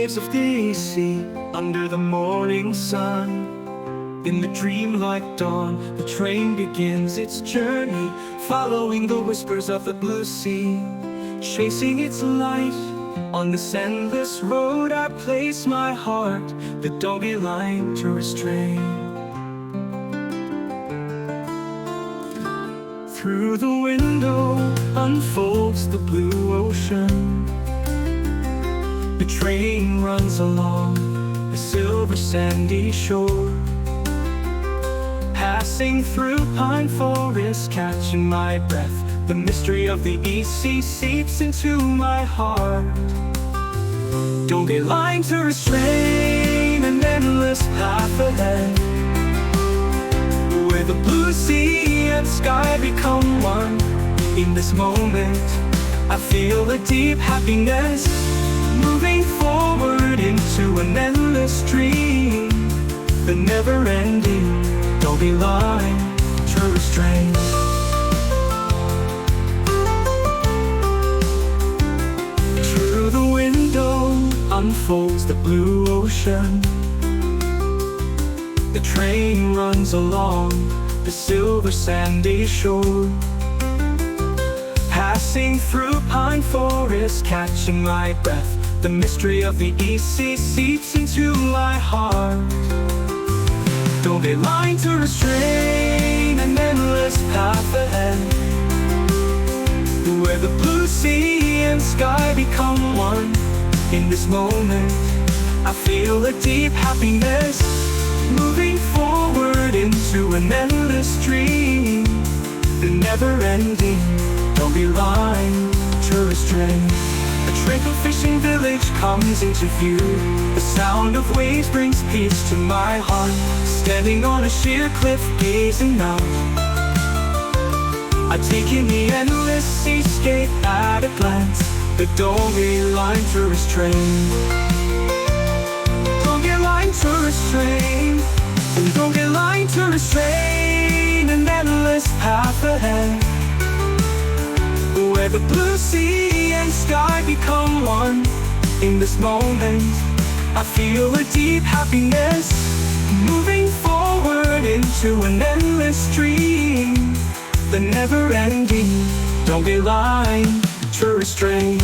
waves of the sea, under the morning sun. In the dreamlike dawn, the train begins its journey, following the whispers of the blue sea, chasing its light. On this endless road I place my heart, the Donghae line to restrain. Through the window unfolds the blue ocean. The train runs along the silver sandy shore, passing through pine forests, catching my breath. The mystery of the East Sea seeps into my heart. Donghae line to restrain, an endless path ahead, where the blue sea and sky become one. In this moment, I feel a deep happiness, moving forward into an endless dream. The never-ending Donghae line to restrain. Through the window unfolds the blue ocean. The train runs along the silver sandy shore, passing through pine forests, catching my breath. The mystery of the East Sea seeps into my heart. Donghae line to restrain, an endless path ahead, where the blue sea and sky become one. In this moment, I feel a deep happiness, moving forward into an endless dream. The never-ending Donghae line to restrain. A tranquil fishing village comes into view. The sound of waves brings peace to my heart. Standing on a sheer cliff, gazing out, I take in the endless seascape at a glance. The Donghae line to restrain. Donghae line to restrain. Donghae line to restrain, an endless path ahead, where the blue sea and sky become one. In this moment, I feel a deep happiness, moving forward into an endless dream. The never-ending Donghae line to restrain.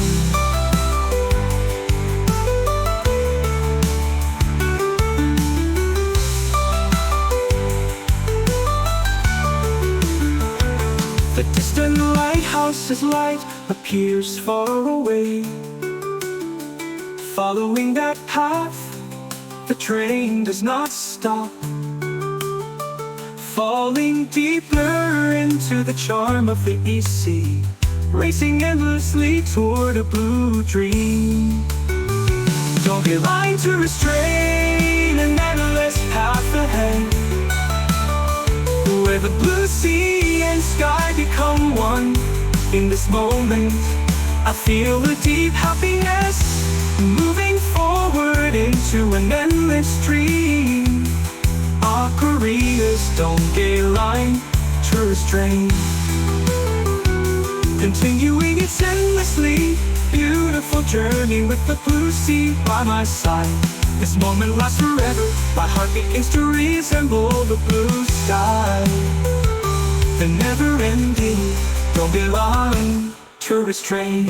The distant lighthouse's light appears far away. Following that path, the train does not stop, falling deeper into the charm of the East Sea, racing endlessly toward a blue dream. Donghae line to restrain, an endless path ahead, where the blue sea and sky become one. In this moment, I feel a deep happiness, moving forward into an endless dream. Our Korea's Donghae line to restrain, continuing its endlessly beautiful journey with the blue sea by my side. This moment lasts forever. My heart begins to resemble the blue sky. The never-ending Donghae line to restrain,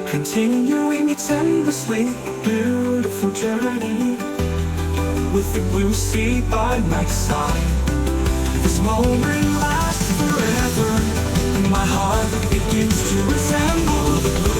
continuing its endlessly beautiful journey with the blue sea by my side. This moment lasts forever, and my heart begins to resemble the blue